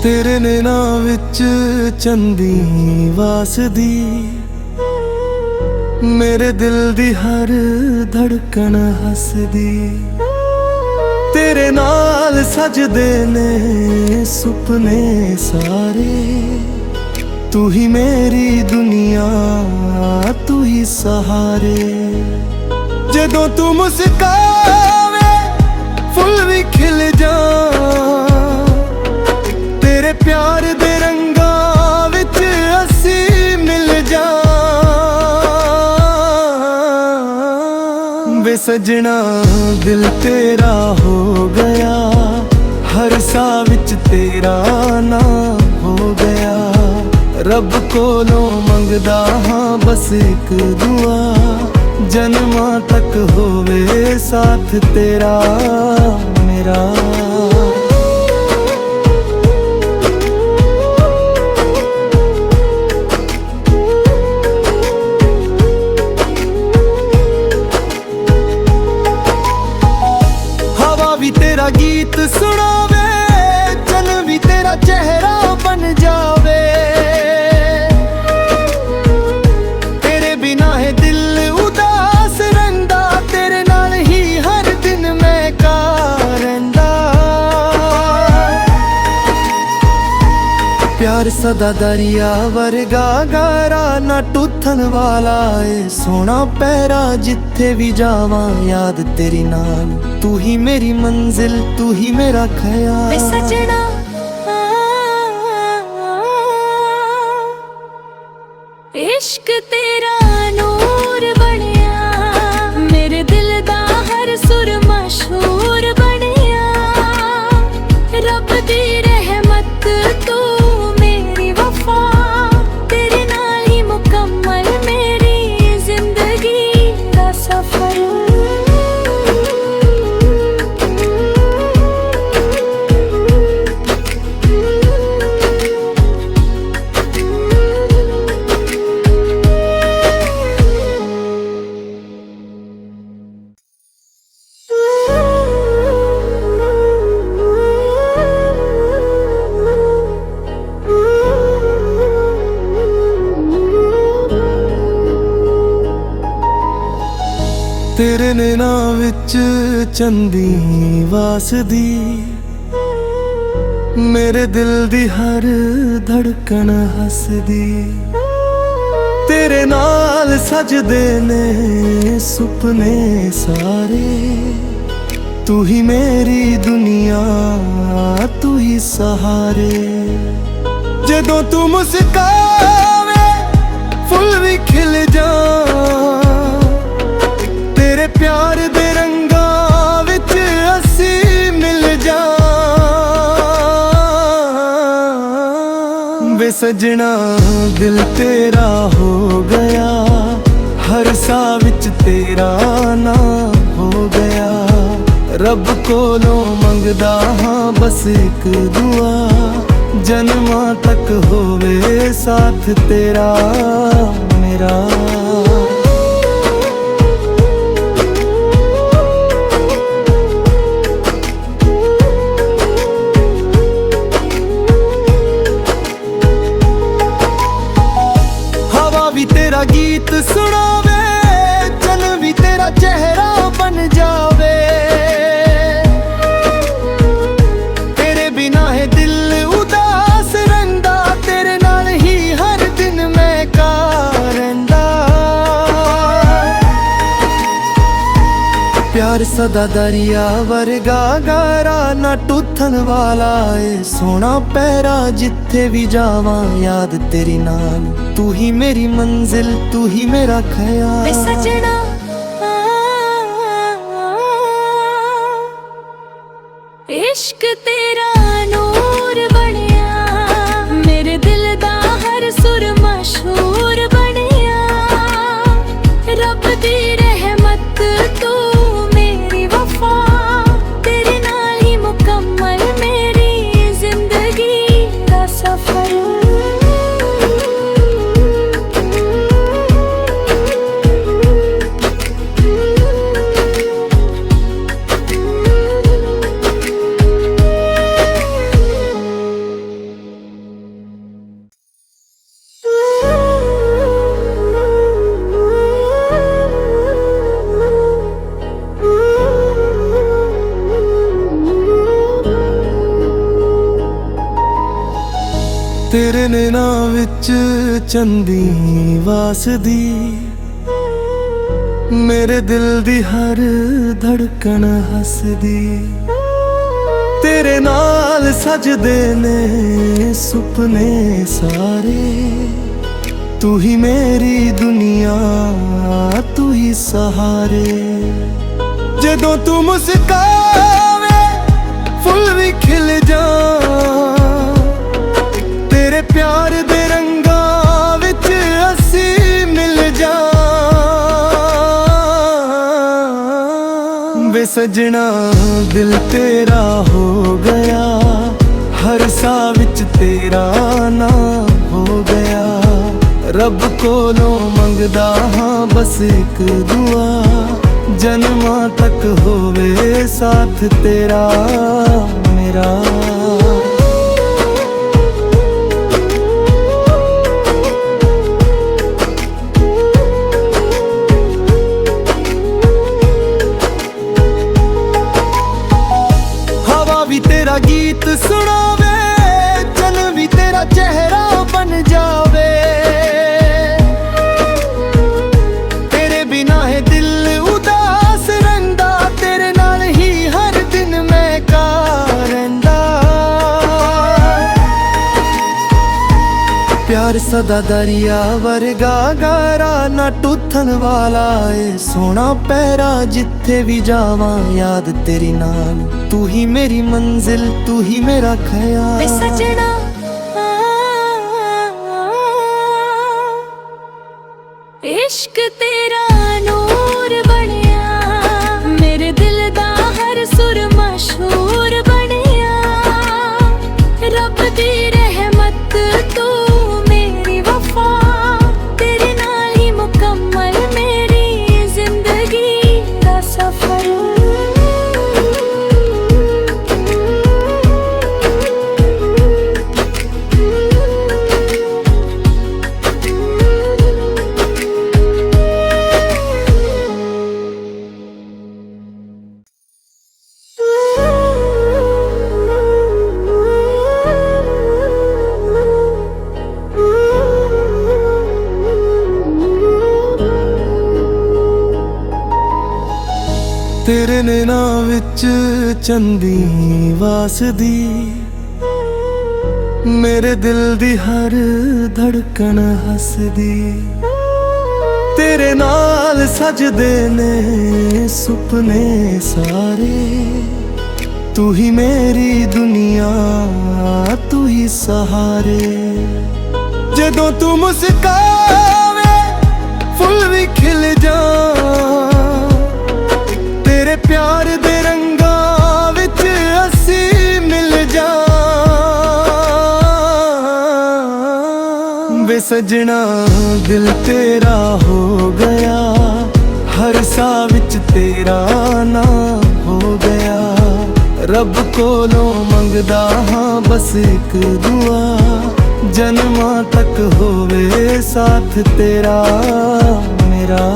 तेरे नैना विच चंदी वासदी, मेरे दिल दी हर धड़कन हसदी। तेरे नाल सजदे ने सुपने सारे, तू ही मेरी दुनिया तू ही सहारे। जदों तू मुस्कावे फुल भी खिल जा, तेरे प्यार दे रंगां विच असी मिल जा। वे सजना दिल तेरा हो गया, हर सा विच तेरा नाम हो गया। रब कोलों मंगदा हां बस एक दुआ, जन्मां तक होवे साथ तेरा मेरा। हवा भी तेरा गीत सुनावे, चल भी तेरा चेहरा बन जावे। तेरे बिना है दिल उदास रहिंदा, तेरे नाल ही हर दिन मैं का रहिंदा। प्यार सदा दरिया वर्गा गारा, ना टुथन वाला ए सोना पैरा। जिथे भी जावां याद तेरी नाल, तू ही मेरी मंजिल तू ही मेरा ख्याल। सजना इश्क तेरा नूर बनिया, मेरे दिल दा हर सुर मशहूर बनिया। रब दी रहमत तू मेरी वफा, तेरे नाल ही मुकम्मल मेरी जिंदगी दा सफर। तेरे नैना विच चंदी वासदी, मेरे दिल दी हर धड़कन हसदी। तेरे नाल सजदे ने सुपने सारे, तू ही मेरी दुनिया तू ही सहारे। जदों तू मुस्कावे फुल भी खिल जा, तेरे प्यार दे रंगां विच असी मिल जा। वे सजना दिल तेरा हो गया, हर सा विच तेरा नाम हो गया। रब कोलों मंगदा हां बस एक दुआ, जन्मां तक होवे साथ तेरा मेरा। तेरा गीत सुनावे, चल भी तेरा चेहरा बन जावे। तेरे बिना है दिल उदास रहिंदा, तेरे नाल ही हर दिन मैं का रहिंदा। प्यार सदा दरिया वर्गा गारा, ना टुथन वाला ए सोना पैरा। जिथे भी जावां याद तेरी नाल, तू ही मेरी मंजिल तू ही मेरा ख्याल। सजना इश्क तेरा नूर बनिया, मेरे दिल दा हर सुर मशहूर बनिया। रब दी रहमत तू मेरी वफा, तेरे नाल ही मुकम्मल मेरी जिंदगी दा सफर। ਤੇਰੇ ਨੈਣਾਂ ਵਿੱਚ ਚੰਦੀ ਵਾਸਦੀ, ਮੇਰੇ ਦਿਲ ਦੀ ਹਰ ਧੜਕਣ ਹੱਸਦੀ। ਤੇਰੇ ਨਾਲ ਸਜਦੇ ਨੇ ਸੁਪਨੇ ਸਾਰੇ, ਤੂੰ ਹੀ ਮੇਰੀ ਦੁਨੀਆ, ਤੂੰ ਹੀ ਸਹਾਰੇ। ਜਦੋਂ ਤੂੰ ਮੁਸਕਾਵੇ ਫੁੱਲ ਵੀ ਖਿਲ ਜਾਣ, ਤੇਰੇ ਪਿਆਰ ਦੇ ਰੰਗਾਂ ਵਿੱਚ ਅਸੀਂ ਮਿਲ ਜਾ। ਵੇ ਸਜਣਾ ਦਿਲ ਤੇਰਾ ਹੋ ਗਿਆ, ਹਰ ਸਾਹ ਵਿੱਚ ਤੇਰਾ ਨਾਮ ਹੋ ਗਿਆ। ਰੱਬ ਕੋਲੋਂ ਮੰਗਦਾ ਹਾਂ ਬਸ ਇੱਕ ਦੁਆ, ਜਨਮਾਂ ਤੱਕ ਹੋਵੇ ਸਾਥ ਤੇਰਾ ਮੇਰਾ। ਹਵਾ ਵੀ ਤੇਰਾ ਗੀਤ ਸੁਣਾਵੇ, ਚੰਨ ਵੀ ਤੇਰਾ ਚਿਹਰਾ ਬਣ ਜਾਵੇ। ਤੇਰੇ ਬਿਨਾਂ ਹੈ ਦਿਲ ਉਦਾਸ ਰਹਿੰਦਾ, ਤੇਰੇ ਨਾਲ ਹੀ ਹਰ ਦਿਨ ਮੈਂ ਕਾ ਰਹਿੰਦਾ। ਪਿਆਰ ਸਦਾ ਦਰਿਆ ਵਰਗਾ ਗਾਰਾ, ਨਾ ਟੁੱਟਣ ਵਾਲਾ ਏ ਸੋਹਣਾ ਪੈਰਾ। ਜਿੱਥੇ ਵੀ ਜਾਵਾਂ ਯਾਦ ਤੇਰੀ ਨਾਲ, ਤੂੰ ਹੀ ਮੇਰੀ ਮੰਜ਼ਿਲ, ਤੂੰ ਹੀ ਮੇਰਾ ਖਿਆਲ। ਵੇ ਸਜਣਾ इश्क तेरा नूर बनिया, मेरे दिल दा हर सुर मशहूर बनिया। रब दी रहमत तू मेरी वफा, तेरे नाल ही मुकम्मल मेरी जिंदगी दा सफर। ਤੇਰੇ ਨੈਣਾਂ ਵਿੱਚ ਚੰਦੀ ਵਾਸਦੀ, ਮੇਰੇ ਦਿਲ ਦੀ ਹਰ ਧੜਕਣ ਹੱਸਦੀ। ਤੇਰੇ ਨਾਲ ਸਜਦੇ ਨੇ ਸੁਪਨੇ ਸਾਰੇ, ਤੂੰ ਹੀ ਮੇਰੀ ਦੁਨੀਆ, ਤੂੰ ਹੀ ਸਹਾਰੇ। ਜਦੋਂ ਤੂੰ ਮੁਸਕਾਵੇ ਫੁੱਲ ਵੀ ਖਿਲ ਜਾਣ, ਤੇਰੇ ਪਿਆਰ ਦੇ ਰੰਗਾਂ ਵਿੱਚ ਅਸੀਂ ਮਿਲ ਜਾ। ਵੇ ਸਜਣਾ ਦਿਲ ਤੇਰਾ ਹੋ ਗਿਆ, ਹਰ ਸਾਹ ਵਿੱਚ ਤੇਰਾ ਨਾਮ ਹੋ ਗਿਆ। ਰੱਬ ਕੋਲੋਂ ਮੰਗਦਾ ਹਾਂ ਬਸ ਇੱਕ ਦੁਆ, ਜਨਮਾਂ ਤੱਕ ਹੋਵੇ ਸਾਥ ਤੇਰਾ ਮੇਰਾ।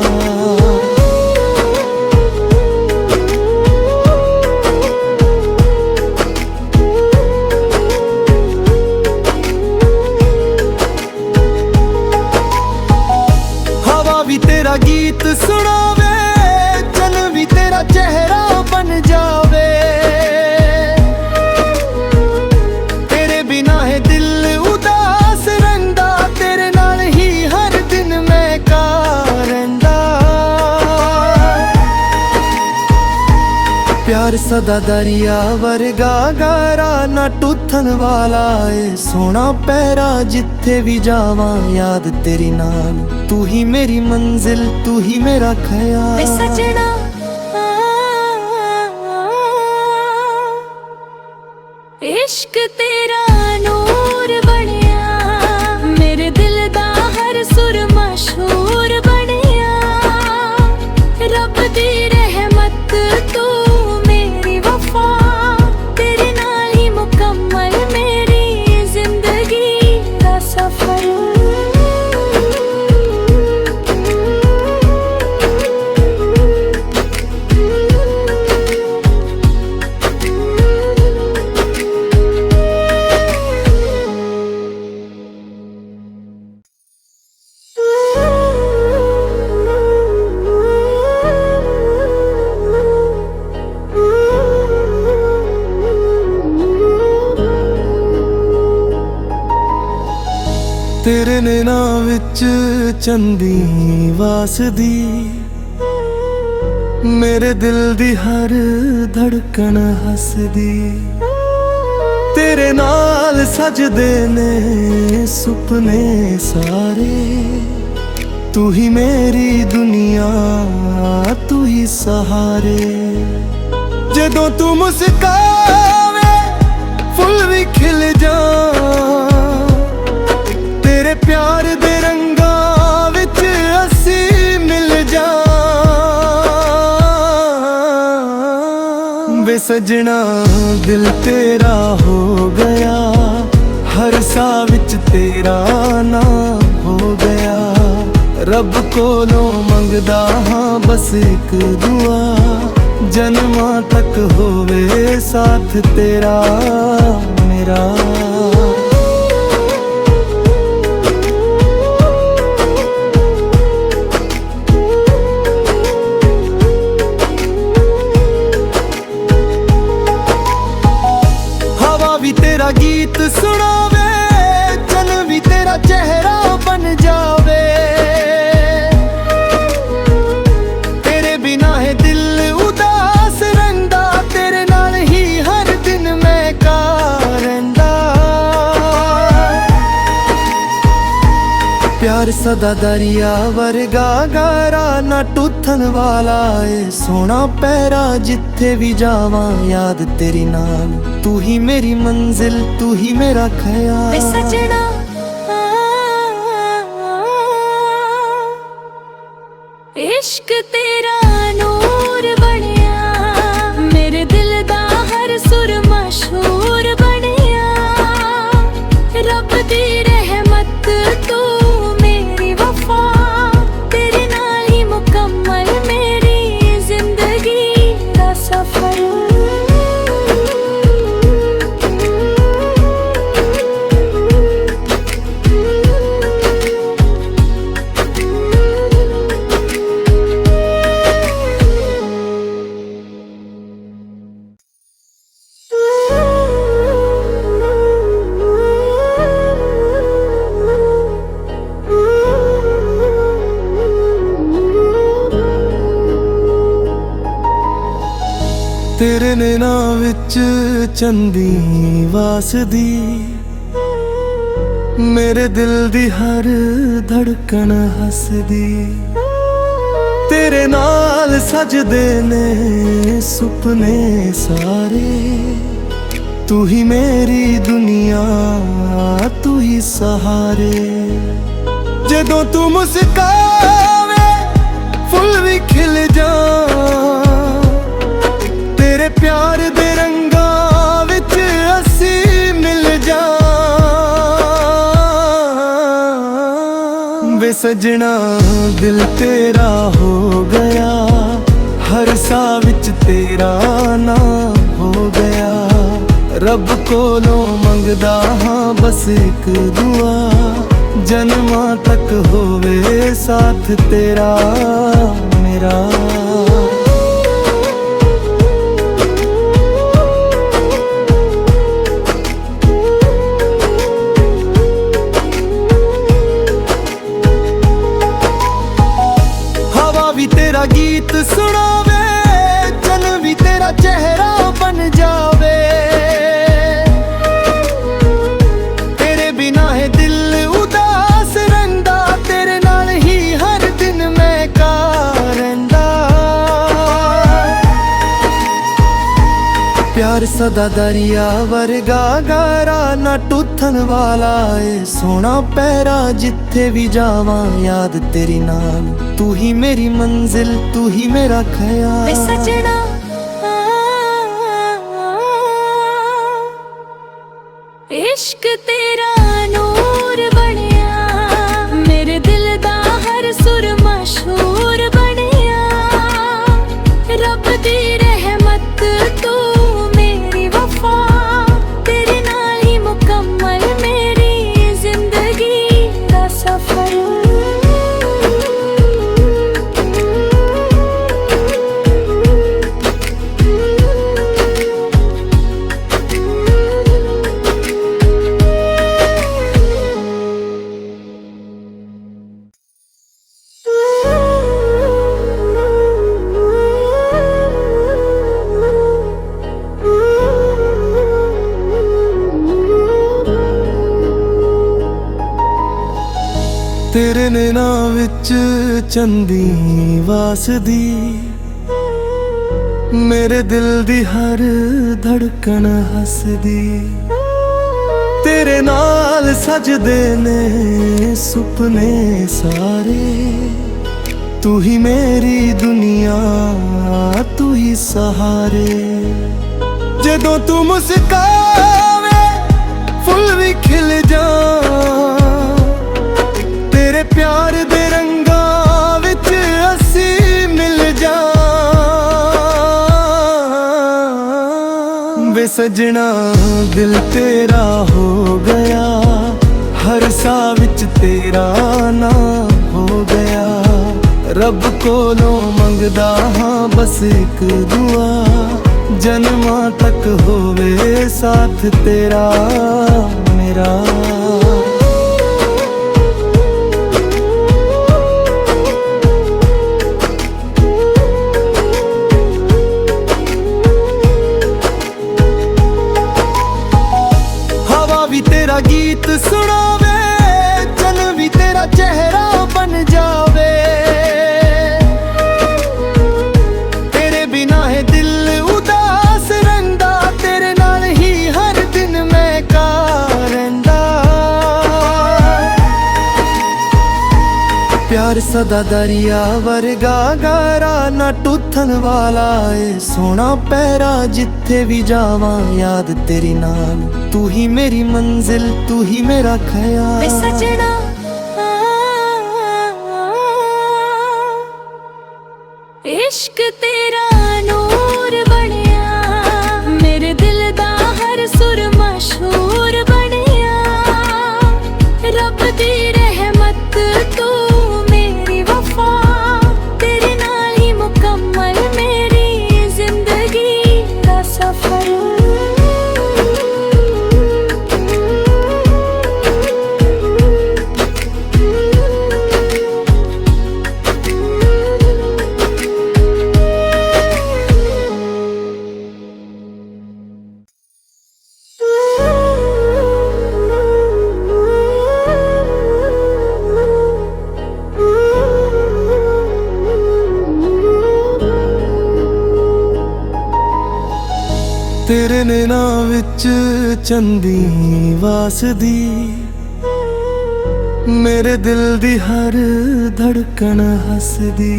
ਵੀ ਤੇਰਾ ਗੀਤ ਸੁਣਾਵੇ, ਚੰਨ ਵੀ ਤੇਰਾ ਚਿਹਰਾ ਬਣ ਜਾਵੇ। ਤੇਰੇ ਬਿਨਾਂ ਹੈ ਦਿਲ ਉਦਾਸ ਰਹਿੰਦਾ, ਤੇਰੇ ਨਾਲ ਹੀ ਹਰ ਦਿਨ ਮੈਂ ਕਾ ਰਹਿੰਦਾ। ਪਿਆਰ ਸਦਾ ਦਰਿਆ ਵਰਗਾ ਗਾਰਾ, ਨਾ ਟੁੱਟਣ ਵਾਲਾ ਏ ਸੋਹਣਾ ਪੈਰਾ। ਜਿੱਥੇ ਵੀ ਜਾਵਾਂ ਯਾਦ ਤੇਰੀ ਨਾਲ, ਤੂੰ ਹੀ ਮੇਰੀ ਮੰਜ਼ਿਲ, ਤੂੰ ਹੀ ਮੇਰਾ ਖਿਆਲ। ਵੇ ਸਜਣਾ इश्क तेरा नूर बनिया, मेरे दिल दा हर सुर मशहूर बनिया। रब दी रहमत तू मेरी वफा, तेरे नाल ही मुकम्मल मेरी जिंदगी दा सफर। ਤੇਰੇ ਨੈਣਾਂ ਵਿੱਚ ਚੰਦੀ ਵਾਸਦੀ, ਮੇਰੇ ਦਿਲ ਦੀ ਹਰ ਧੜਕਣ ਹੱਸਦੀ। ਤੇਰੇ ਨਾਲ ਸਜਦੇ ਨੇ ਸੁਪਨੇ ਸਾਰੇ, ਤੂੰ ਹੀ ਮੇਰੀ ਦੁਨੀਆ, ਤੂੰ ਹੀ ਸਹਾਰੇ। ਜਦੋਂ ਤੂੰ ਮੁਸਕਾਵੇ ਫੁੱਲ ਵੀ ਖਿਲ ਜਾਣ, ਤੇਰੇ ਪਿਆਰ ਦੇ ਰੰਗਾਂ ਵਿੱਚ ਅਸੀਂ ਮਿਲ ਜਾ। ਵੇ ਸਜਣਾ ਦਿਲ ਤੇਰਾ ਹੋ ਗਿਆ, ਹਰ ਸਾਹ ਵਿੱਚ ਤੇਰਾ ਨਾਮ ਹੋ ਗਿਆ। ਰੱਬ ਕੋਲੋਂ ਮੰਗਦਾ ਹਾਂ ਬਸ ਇੱਕ ਦੁਆ, ਜਨਮਾਂ ਤੱਕ ਹੋਵੇ ਸਾਥ ਤੇਰਾ ਮੇਰਾ। ਹਵਾ ਵੀ ਤੇਰਾ ਗੀਤ ਸੁਣਾਵੇ, ਚੰਨ ਵੀ ਤੇਰਾ ਚਿਹਰਾ ਬਣ ਜਾਵੇ। ਤੇਰੇ ਬਿਨਾਂ ਹੈ ਦਿਲ ਉਦਾਸ ਰਹਿੰਦਾ, ਤੇਰੇ ਨਾਲ ਹੀ ਹਰ ਦਿਨ ਮੈਂ ਕਾ ਰਹਿੰਦਾ। ਪਿਆਰ ਸਦਾ ਦਰਿਆ ਵਰਗਾ ਗਾਰਾ, ਨਾ ਟੁੱਟਣ ਵਾਲਾ ਏ ਸੋਹਣਾ ਪੈਰਾ। ਜਿੱਥੇ ਵੀ ਜਾਵਾਂ ਯਾਦ ਤੇਰੀ ਨਾਲ, ਤੂੰ ਹੀ ਮੇਰੀ ਮੰਜ਼ਿਲ, ਤੂੰ ਹੀ ਮੇਰਾ ਖਿਆਲ। ਵੇ ਸਜਣਾ इश्क तेरा नूर बनिया, मेरे दिल दा हर सुर मशहूर बनिया। रब दी रहमत तू मेरी वफा, तेरे नाल ही मुकम्मल मेरी जिंदगी दा सफर। ਤੇਰੇ ਨੈਣਾਂ ਵਿੱਚ ਚੰਦੀ ਵਾਸਦੀ, ਮੇਰੇ ਦਿਲ ਦੀ ਹਰ ਧੜਕਣ ਹੱਸਦੀ। ਤੇਰੇ ਨਾਲ ਸਜਦੇ ਨੇ ਸੁਪਨੇ ਸਾਰੇ, ਤੂੰ ਹੀ ਮੇਰੀ ਦੁਨੀਆ, ਤੂੰ ਹੀ ਸਹਾਰੇ। ਜਦੋਂ ਤੂੰ ਮੁਸਕਾਵੇ ਫੁੱਲ ਵੀ ਖਿਲ ਜਾਣ, ਤੇਰੇ ਪਿਆਰ ਦੇ ਰੰਗਾਂ ਵਿੱਚ ਅਸੀਂ ਮਿਲ ਜਾ। ਵੇ ਸਜਣਾ ਦਿਲ ਤੇਰਾ ਹੋ ਗਿਆ, ਹਰ ਸਾਹ ਵਿੱਚ ਤੇਰਾ ਨਾਮ ਹੋ ਗਿਆ। ਰੱਬ ਕੋਲੋਂ ਮੰਗਦਾ ਹਾਂ ਬਸ ਇੱਕ ਦੁਆ, ਜਨਮਾਂ ਤੱਕ ਹੋਵੇ ਸਾਥ ਤੇਰਾ ਮੇਰਾ। ਵੀ ਤੇਰਾ ਗੀਤ ਸੁਣਾਵੇ, ਚੰਨ ਵੀ ਤੇਰਾ ਚਿਹਰਾ ਬਣ ਜਾਵੇ। ਤੇਰੇ ਬਿਨਾਂ ਹੈ ਦਿਲ ਉਦਾਸ ਰਹਿੰਦਾ, ਤੇਰੇ ਨਾਲ ਹੀ ਹਰ ਦਿਨ ਮੈਂ ਕਾ ਰਹਿੰਦਾ। ਪਿਆਰ ਸਦਾ ਦਰਿਆ ਵਰਗਾ ਗਾਰਾ, ਨਾ ਟੁੱਟਣ ਵਾਲਾ ਏ ਸੋਹਣਾ ਪੈਰਾ। ਜਿੱਥੇ ਵੀ ਜਾਵਾਂ ਯਾਦ ਤੇਰੀ ਨਾਲ, ਤੂੰ ਹੀ ਮੇਰੀ ਮੰਜ਼ਿਲ, ਤੂੰ ਹੀ ਮੇਰਾ ਖਿਆਲ। ਵੇ ਸਜਣਾ इश्क तेरा नूर बनिया, मेरे दिल दा हर सुर मशहूर बनिया। रब दी रहमत तू मेरी वफा, तेरे नाल ही मुकम्मल मेरी जिंदगी दा सफर। ਤੇਰੇ ਨੈਣਾਂ ਵਿੱਚ ਚੰਦੀ ਵਾਸਦੀ, ਮੇਰੇ ਦਿਲ ਦੀ ਹਰ ਧੜਕਣ ਹੱਸਦੀ। ਤੇਰੇ ਨਾਲ ਸਜਦੇ ਨੇ ਸੁਪਨੇ ਸਾਰੇ, ਤੂੰ ਹੀ ਮੇਰੀ ਦੁਨੀਆ, ਤੂੰ ਹੀ ਸਹਾਰੇ। ਜਦੋਂ ਤੂੰ ਮੁਸਕਾਵੇ ਫੁੱਲ ਵੀ ਖਿਲ ਜਾਣ, ਤੇਰੇ ਪਿਆਰ ਦੇ ਰੰਗਾਂ ਵਿੱਚ ਅਸੀਂ ਮਿਲ ਜਾ। ਵੇ ਸਜਣਾ ਦਿਲ ਤੇਰਾ ਹੋ ਗਿਆ, ਹਰ ਸਾਹ ਵਿੱਚ ਤੇਰਾ ਨਾਮ ਹੋ ਗਿਆ। ਰੱਬ ਕੋਲੋਂ ਮੰਗਦਾ ਹਾਂ ਬਸ ਇੱਕ ਦੁਆ, ਜਨਮਾਂ ਤੱਕ ਹੋਵੇ ਸਾਥ ਤੇਰਾ ਮੇਰਾ। ਹਵਾ ਵੀ ਤੇਰਾ ਗੀਤ ਸੁਣਾਵੇ, ਜਨ ਵੀ ਤੇਰਾ ਚਿਹਰਾ ਬਣ ਜਾਵੇ। ਤੇਰੇ ਬਿਨਾਂ ਹੈ ਦਿਲ ਉਦਾਸ ਰਹਿੰਦਾ, ਤੇਰੇ ਨਾਲ ਹੀ ਹਰ ਦਿਨ ਮੈਂ ਕਾ ਰਹਿੰਦਾ। ਪਿਆਰ ਸਦਾ ਦਰਿਆ ਵਰਗਾ ਗਾਰਾ, ਨਾ ਟੁੱਟਣ ਵਾਲਾ ਏ ਸੋਹਣਾ ਪੈਰਾ। ਜਿੱਥੇ ਵੀ ਜਾਵਾਂ ਯਾਦ ਤੇਰੀ ਨਾਲ, ਤੂੰ ਹੀ ਮੇਰੀ ਮੰਜ਼ਿਲ, ਤੂੰ ਹੀ ਮੇਰਾ ਖਿਆਲ। ਵੇ ਸਜਣਾ इश्क तेरा नूर बनिया, मेरे दिल दा हर सुर मशहूर बनिया। रब दी रहमत तू मेरी वफा, तेरे नाल ही मुकम्मल मेरी जिंदगी दा सफर। ਤੇਰੇ ਨੈਣਾਂ ਵਿੱਚ ਚੰਦੀ ਵਾਸਦੀ, ਮੇਰੇ ਦਿਲ ਦੀ ਹਰ ਧੜਕਣ ਹੱਸਦੀ।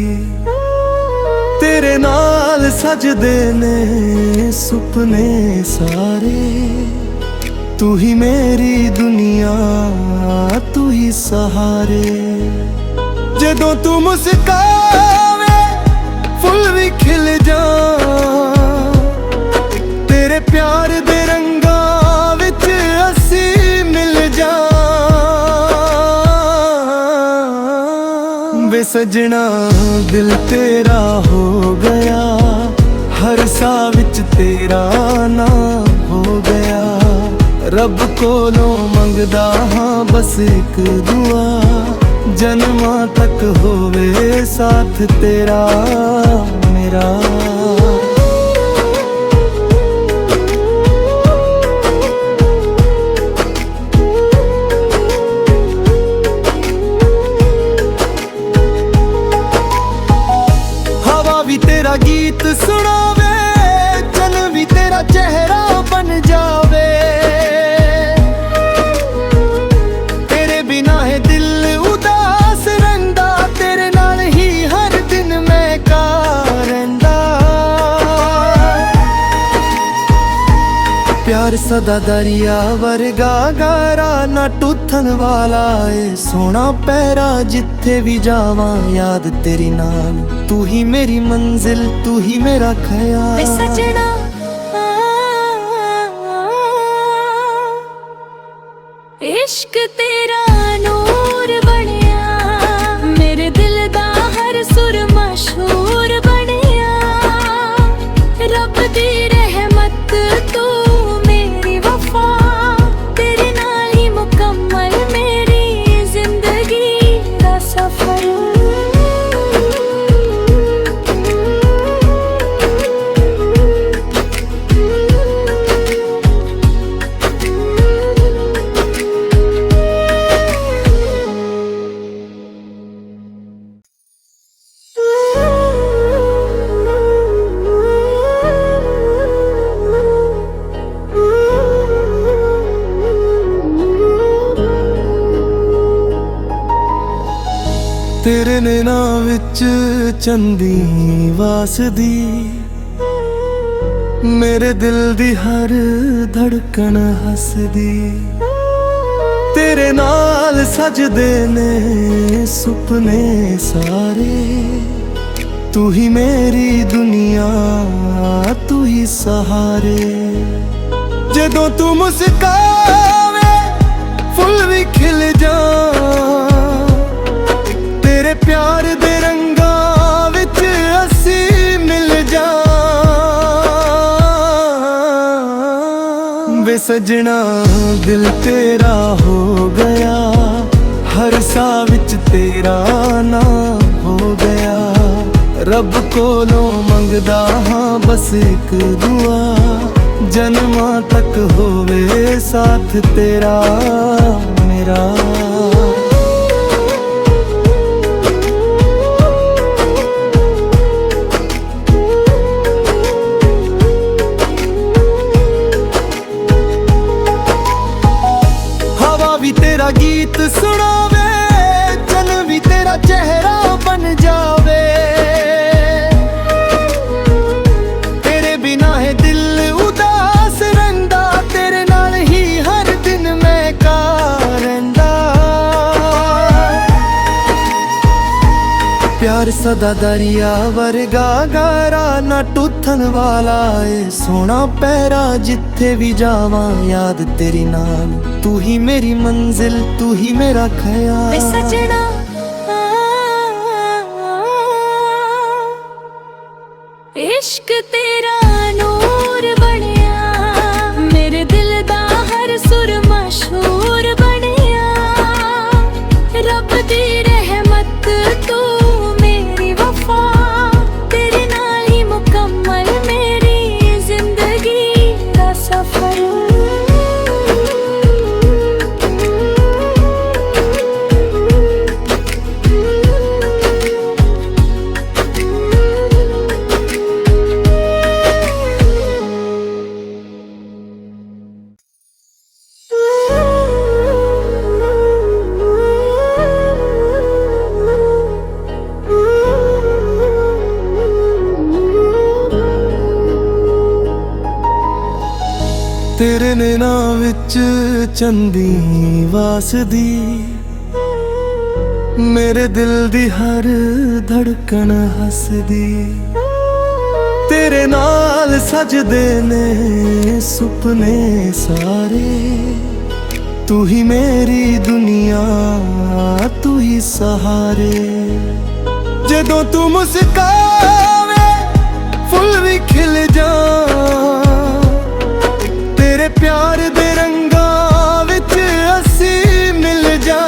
ਤੇਰੇ ਨਾਲ ਸਜਦੇ ਨੇ ਸੁਪਨੇ ਸਾਰੇ, ਤੂੰ ਹੀ ਮੇਰੀ ਦੁਨੀਆ, ਤੂੰ ਹੀ ਸਹਾਰੇ। ਜਦੋਂ ਤੂੰ ਮੁਸਕਾਵੇ ਫੁੱਲ ਵੀ ਖਿਲ ਜਾਣ, ਤੇਰੇ ਪਿਆਰ ਦੇ ਰੰਗਾਂ ਵਿੱਚ ਅਸੀਂ ਮਿਲ ਜਾ। ਵੇ ਸਜਣਾ ਦਿਲ ਤੇਰਾ ਹੋ ਗਿਆ, ਹਰ ਸਾਹ ਵਿੱਚ ਤੇਰਾ ਨਾਮ ਹੋ ਗਿਆ। ਰੱਬ ਕੋਲੋਂ ਮੰਗਦਾ ਹਾਂ ਬਸ ਇੱਕ ਦੁਆ, ਜਨਮਾਂ ਤੱਕ ਹੋਵੇ ਸਾਥ ਤੇਰਾ ਮੇਰਾ। ਤੇਰਾ ਗੀਤ ਸੁਣਾਵੇ, ਜਨ ਵੀ ਤੇਰਾ ਚਿਹਰਾ ਬਣ ਜਾਵੇ। ਤੇਰੇ ਬਿਨਾਂ ਹੈ ਦਿਲ ਉਦਾਸ ਰਹਿੰਦਾ, ਤੇਰੇ ਨਾਲ ਹੀ ਹਰ ਦਿਨ ਮੈਂ ਕਾ ਰਹਿੰਦਾ। ਪਿਆਰ ਸਦਾ ਦਰਿਆ ਵਰਗਾ ਗਾਰਾ, ਨਾ ਟੁੱਟਣ ਵਾਲਾ ਏ ਸੋਹਣਾ ਪੈਰਾ। ਜਿੱਥੇ ਵੀ ਜਾਵਾਂ ਯਾਦ ਤੇਰੀ ਨਾਲ, ਤੂੰ ਹੀ ਮੇਰੀ ਮੰਜ਼ਿਲ, ਤੂੰ ਹੀ ਮੇਰਾ ਖਿਆਲ। ਵੇ ਸਜਣਾ इश्क तेरा नूर बनिया, मेरे दिल दा हर सुर मशहूर बनिया। रब दी रहमत तू मेरी वफा, तेरे नाल ही मुकम्मल मेरी जिंदगी दा सफर। ਤੇਰੇ ਨੈਣਾਂ ਵਿੱਚ ਚੰਦੀ ਵਾਸਦੀ, ਮੇਰੇ ਦਿਲ ਦੀ ਹਰ ਧੜਕਣ ਹੱਸਦੀ। ਤੇਰੇ ਨਾਲ ਸਜਦੇ ਨੇ ਸੁਪਨੇ ਸਾਰੇ, ਤੂੰ ਹੀ ਮੇਰੀ ਦੁਨੀਆ, ਤੂੰ ਹੀ ਸਹਾਰੇ। ਜਦੋਂ ਤੂੰ ਮੁਸਕਾਵੇ ਫੁੱਲ ਵੀ ਖਿਲ ਜਾਣ, ਤੇਰੇ ਪਿਆਰ ਦੇ ਰੰਗਾਂ ਵਿੱਚ ਅਸੀਂ ਮਿਲ ਜਾਣ। ਵੇ ਸਜਣਾ ਦਿਲ ਤੇਰਾ ਹੋ ਗਿਆ, ਹਰ ਸਾਹ ਵਿੱਚ ਤੇਰਾ ਨਾਮ ਹੋ ਗਿਆ। ਰੱਬ ਕੋਲੋਂ ਮੰਗਦਾ ਹਾਂ ਬਸ ਇੱਕ ਦੁਆ, ਜਨਮਾਂ ਤੱਕ ਹੋਵੇ ਸਾਥ ਤੇਰਾ ਮੇਰਾ। ਹਵਾ ਵੀ ਤੇਰਾ ਗੀਤ ਸੁਣਾਵੇ, ਜਨ ਵੀ ਤੇਰਾ ਚਿਹਰਾ ਬਣ ਜਾਵੇ। ਤੇਰੇ ਬਿਨਾਂ ਹੈ ਦਿਲ ਉਦਾਸ ਰਹਿੰਦਾ, ਤੇਰੇ ਨਾਲ ਹੀ ਹਰ ਦਿਨ ਮੈਂ ਕਾ ਰਹਿੰਦਾ। ਪਿਆਰ ਸਦਾ ਦਰਿਆ ਵਰਗਾ ਗਾਰਾ, ਨਾ ਟੁੱਟਣ ਵਾਲਾ ਏ ਸੋਹਣਾ ਪੈਰਾ। ਜਿੱਥੇ ਵੀ ਜਾਵਾਂ ਯਾਦ ਤੇਰੀ ਨਾਲ, ਤੂੰ ਹੀ ਮੇਰੀ ਮੰਜ਼ਿਲ, ਤੂੰ ਹੀ ਮੇਰਾ ਖਿਆਲ। ਵੇ ਸਜਣਾ इश्क तेरा नूर बनिया, मेरे दिल दा हर सुर मशहूर बनिया। रब दी रहमत तू मेरी वफा, तेरे नाल ही मुकम्मल मेरी जिंदगी दा सफर। ਤੇਰੇ ਨੈਣਾਂ ਵਿੱਚ ਚੰਦੀ ਵਾਸਦੀ, ਮੇਰੇ ਦਿਲ ਦੀ ਹਰ ਧੜਕਣ ਹੱਸਦੀ। ਤੇਰੇ ਨਾਲ ਸਜਦੇ ਨੇ ਸੁਪਨੇ ਸਾਰੇ, ਤੂੰ ਹੀ ਮੇਰੀ ਦੁਨੀਆ, ਤੂੰ ਹੀ ਸਹਾਰੇ। ਜਦੋਂ ਤੂੰ ਮੁਸਕਾਵੇ ਫੁੱਲ ਵੀ ਖਿਲ ਜਾਣ, ਤੇਰੇ ਪਿਆਰ ਦੇ ਰੰਗਾਂ ਵਿੱਚ ਅਸੀਂ ਮਿਲ ਜਾਣ।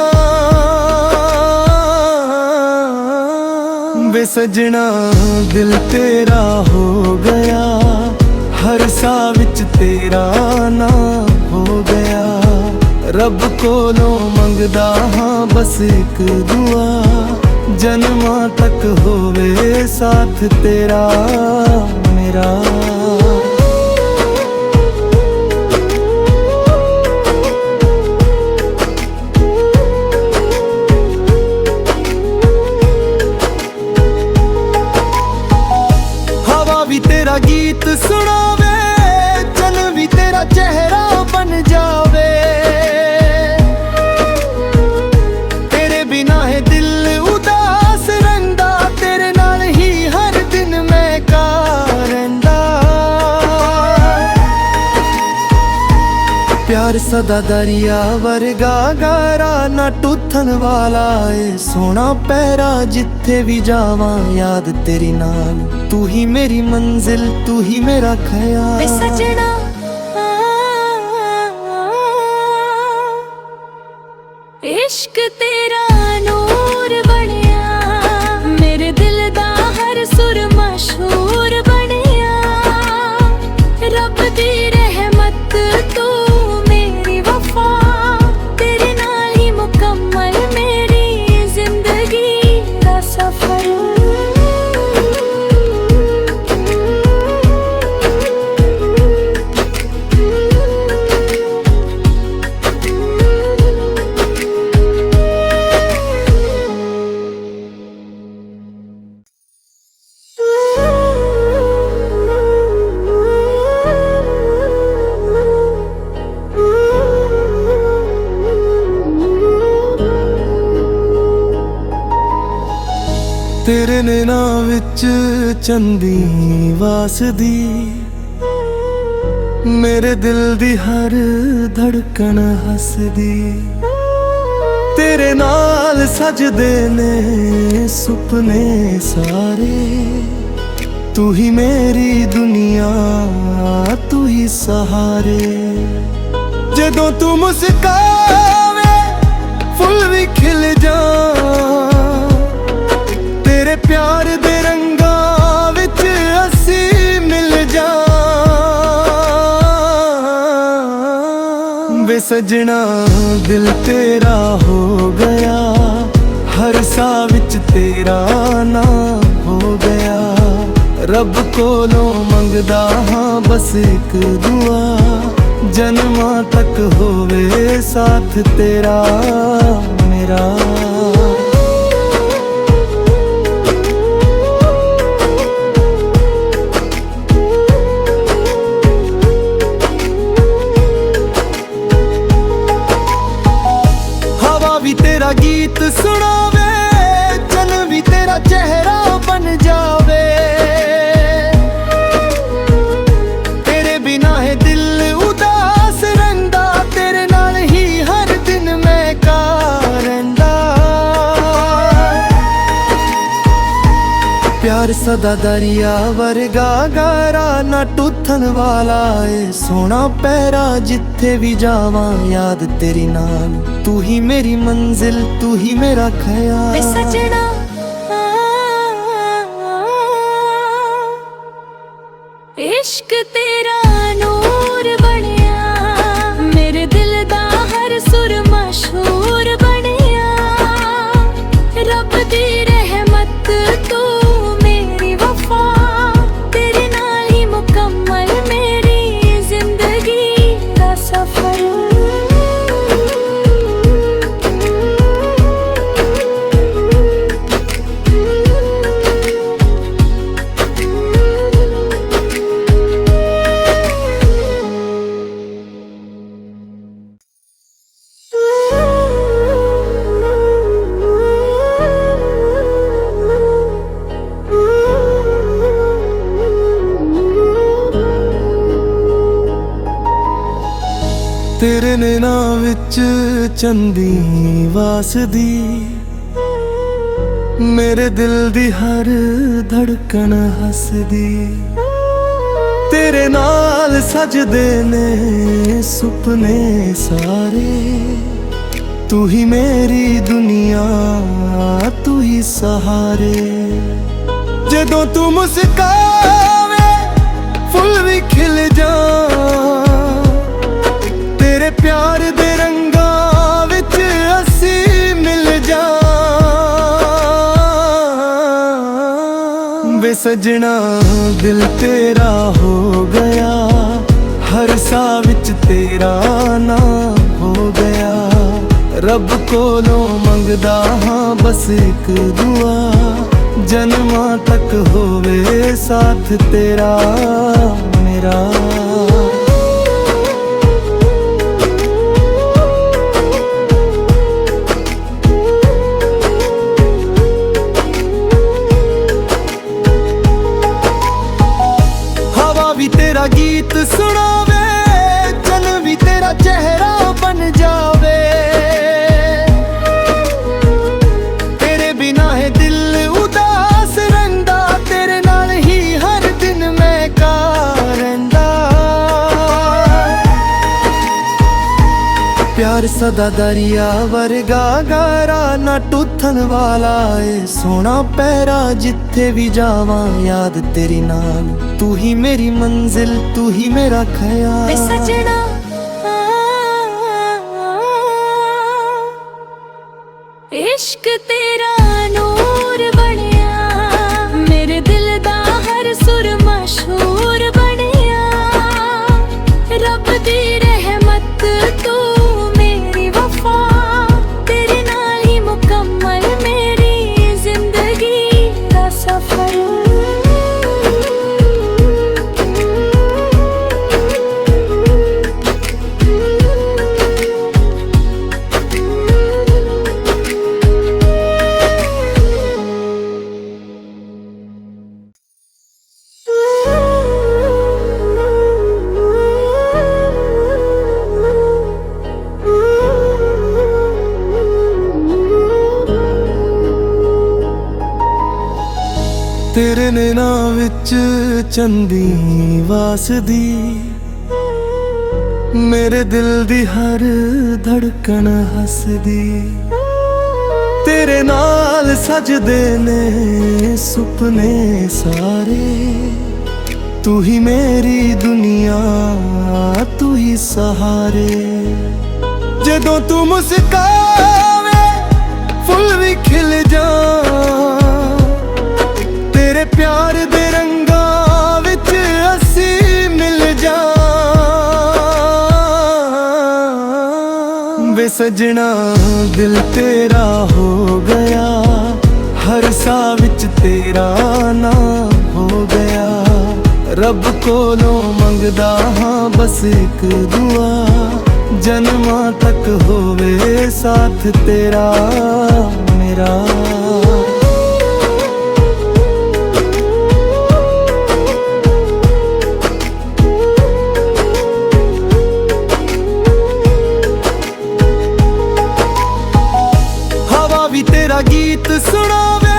ਵੇ ਸਜਣਾ ਦਿਲ ਤੇਰਾ ਹੋ ਗਿਆ, ਹਰ ਸਾਹ ਵਿੱਚ ਤੇਰਾ ਨਾਮ ਹੋ ਗਿਆ। ਰੱਬ ਕੋਲੋਂ ਮੰਗਦਾ ਹਾਂ ਬਸ ਇੱਕ ਦੁਆ, ਜਨਮਾਂ ਤੱਕ ਹੋਵੇ ਸਾਥ ਤੇਰਾ ਮੇਰਾ। ਵੀ ਤੇਰਾ ਗੀਤ ਸੁਣਾਵੇ, ਜਨ ਵੀ ਤੇਰਾ ਚਿਹਰਾ ਬਣ ਜਾਵੇ। ਤੇਰੇ ਬਿਨਾਂ ਹੈ ਦਿਲ ਉਦਾਸ ਰਹਿੰਦਾ, ਤੇਰੇ ਨਾਲ ਹੀ ਹਰ ਦਿਨ ਮੈਂ ਕਾ ਰਹਿੰਦਾ। ਪਿਆਰ ਸਦਾ ਦਰਿਆ ਵਰਗਾ ਗਾਰਾ, ਨਾ ਟੁੱਟਣ ਵਾਲਾ ਏ ਸੋਹਣਾ ਪੈਰਾ। ਜਿੱਥੇ ਵੀ ਜਾਵਾਂ ਯਾਦ ਤੇਰੀ ਨਾਲ, ਤੂੰ ਹੀ ਮੇਰੀ ਮੰਜ਼ਿਲ, ਤੂੰ ਹੀ ਮੇਰਾ ਖਿਆਲ। ਵੇ ਸਜਣਾ इश्क तेरा नूर बनिया, मेरे दिल दा हर सुर मशहूर बनिया। रब दी रहमत तू मेरी वफा, तेरे नाल ही मुकम्मल मेरी जिंदगी दा सफर। ਤੇਰੇ ਨੈਣਾਂ ਵਿੱਚ ਚੰਦੀ ਵਾਸਦੀ, ਮੇਰੇ ਦਿਲ ਦੀ ਹਰ ਧੜਕਣ ਹੱਸਦੀ। ਤੇਰੇ ਨਾਲ ਸਜਦੇ ਨੇ ਸੁਪਨੇ ਸਾਰੇ, ਤੂੰ ਹੀ ਮੇਰੀ ਦੁਨੀਆ, ਤੂੰ ਹੀ ਸਹਾਰੇ। ਜਦੋਂ ਤੂੰ ਮੁਸਕਾਵੇ ਫੁੱਲ ਵੀ ਖਿਲ ਜਾਣ, ਤੇਰੇ ਪਿਆਰ ਦੇ ਰੰਗਾਂ ਵਿੱਚ ਅਸੀਂ ਮਿਲ ਜਾਂ। ਵੇ ਸਜਣਾ ਦਿਲ ਤੇਰਾ ਹੋ ਗਿਆ, ਹਰ ਸਾਹ ਵਿੱਚ ਤੇਰਾ ਨਾਂ ਹੋ ਗਿਆ। ਰੱਬ ਕੋਲੋਂ ਮੰਗਦਾ ਹਾਂ ਬਸ ਇੱਕ ਦੁਆ, ਜਨਮਾਂ ਤੱਕ ਹੋਵੇ ਸਾਥ ਤੇਰਾ ਮੇਰਾ। ਹਵਾ ਵੀ ਤੇਰਾ ਗੀਤ ਸੁਣਾਵੇ, ਚੰਨ ਵੀ ਤੇਰਾ ਚਿਹਰਾ ਬਣ ਜਾਵੇ। ਤੇਰੇ ਬਿਨਾਂ ਹੈ ਦਿਲ ਉਦਾਸ ਰਹਿੰਦਾ, ਤੇਰੇ ਨਾਲ ਹੀ ਹਰ ਦਿਨ ਮੈਂ ਕਾ ਰਹਿੰਦਾ। ਪਿਆਰ ਸਦਾ ਦਰਿਆ ਵਰਗਾ ਗਾਰਾ, ਨਾ ਟੁੱਟਣ ਵਾਲਾ ਏ ਸੋਹਣਾ ਪੈਰਾ। ਜਿੱਥੇ ਵੀ ਜਾਵਾਂ ਯਾਦ ਤੇਰੀ ਨਾਲ, ਤੂੰ ਹੀ ਮੇਰੀ ਮੰਜ਼ਿਲ, ਤੂੰ ਹੀ ਮੇਰਾ ਖਿਆਲ। ਵੇ ਸਜਣਾ इश्क तेरा नूर बनिया, मेरे दिल दा हर सुर मशहूर बनिया। रब दी रहमत तू मेरी वफा, तेरे नाल ही मुकम्मल मेरी जिंदगी दा सफर। ਤੇਰੇ ਨੈਣਾਂ ਵਿੱਚ ਚੰਦੀ ਵਾਸਦੀ, ਮੇਰੇ ਦਿਲ ਦੀ ਹਰ ਧੜਕਣ ਹੱਸਦੀ। ਤੇਰੇ ਨਾਲ ਸਜਦੇ ਨੇ ਸੁਪਨੇ ਸਾਰੇ, ਤੂੰ ਹੀ ਮੇਰੀ ਦੁਨੀਆ, ਤੂੰ ਹੀ ਸਹਾਰੇ। ਜਦੋਂ ਤੂੰ ਮੁਸਕਾਵੇ ਫੁੱਲ ਵੀ ਖਿਲ ਜਾਣ, ਤੇਰੇ ਪਿਆਰ ਦੇ ਰੰਗਾਂ ਵਿੱਚ ਅਸੀਂ ਮਿਲ ਜਾਂ। ਵੇ ਸਜਣਾ ਦਿਲ ਤੇਰਾ ਹੋ ਗਿਆ, ਹਰ ਸਾਹ ਵਿੱਚ ਤੇਰਾ ਨਾਂ ਹੋ ਗਿਆ। ਰੱਬ ਕੋਲੋਂ ਮੰਗਦਾ ਹਾਂ ਬਸ ਇੱਕ ਦੁਆ, ਜਨਮਾਂ ਤੱਕ ਹੋਵੇ ਸਾਥ ਤੇਰਾ ਮੇਰਾ। ਤੇਰਾ ਗੀਤ ਸੁਣਾਵੇ, ਚੰਨ ਵੀ ਤੇਰਾ ਚਿਹਰਾ ਬਣ ਜਾਵੇ। ਤੇਰੇ ਬਿਨਾਂ ਹੈ ਦਿਲ ਉਦਾਸ ਰਹਿੰਦਾ, ਤੇਰੇ ਨਾਲ ਹੀ ਹਰ ਦਿਨ ਮੈਂ ਕਾ ਰਹਿੰਦਾ। ਪਿਆਰ ਸਦਾ ਦਰਿਆ ਵਰਗਾ ਗਾਰਾ, ਨਾ ਟੁੱਟਣ ਵਾਲਾ ਏ ਸੋਹਣਾ ਪੈਰਾ। ਜਿੱਥੇ ਵੀ ਜਾਵਾਂ ਯਾਦ ਤੇਰੀ ਨਾਲ, ਤੂੰ ਹੀ ਮੇਰੀ ਮੰਜ਼ਿਲ, ਤੂੰ ਹੀ ਮੇਰਾ ਖਿਆਲ। ਵੇ ਸਜਣਾ इश्क तेरा नूर बनिया, मेरे दिल दा हर सुर मशहूर बनिया। रब दी रहमत तू मेरी वफा, तेरे नाल ही मुकम्मल मेरी जिंदगी दा सफर। ਤੇਰੇ ਨੈਣਾਂ ਵਿੱਚ ਚੰਦੀ ਵਾਸਦੀ, ਮੇਰੇ ਦਿਲ ਦੀ ਹਰ ਧੜਕਣ ਹੱਸਦੀ। ਤੇਰੇ ਨਾਲ ਸਜਦੇ ਨੇ ਸੁਪਨੇ ਸਾਰੇ, ਤੂੰ ਹੀ ਮੇਰੀ ਦੁਨੀਆ, ਤੂੰ ਹੀ ਸਹਾਰੇ। ਜਦੋਂ ਤੂੰ ਮੁਸਕਾਵੇ ਫੁੱਲ ਵੀ ਖਿਲ ਜਾ, ਤੇਰੇ ਪਿਆਰ ਦੇ ਰੰਗਾਂ ਵਿੱਚ ਅਸੀਂ ਮਿਲ ਜਾ। ਵੇ ਸਜਣਾ ਦਿਲ ਤੇਰਾ ਹੋ ਗਿਆ, ਹਰ ਸਾਹ ਵਿੱਚ ਤੇਰਾ ਨਾਮ ਹੋ ਗਿਆ। ਰੱਬ ਕੋਲੋਂ ਮੰਗਦਾ ਹਾਂ ਬਸ ਇੱਕ ਦੁਆ, ਜਨਮਾਂ ਤੱਕ ਹੋਵੇ ਸਾਥ ਤੇਰਾ ਮੇਰਾ। ਹਵਾ ਵੀ ਤੇਰਾ ਗੀਤ ਸੁਣਾਵੇ,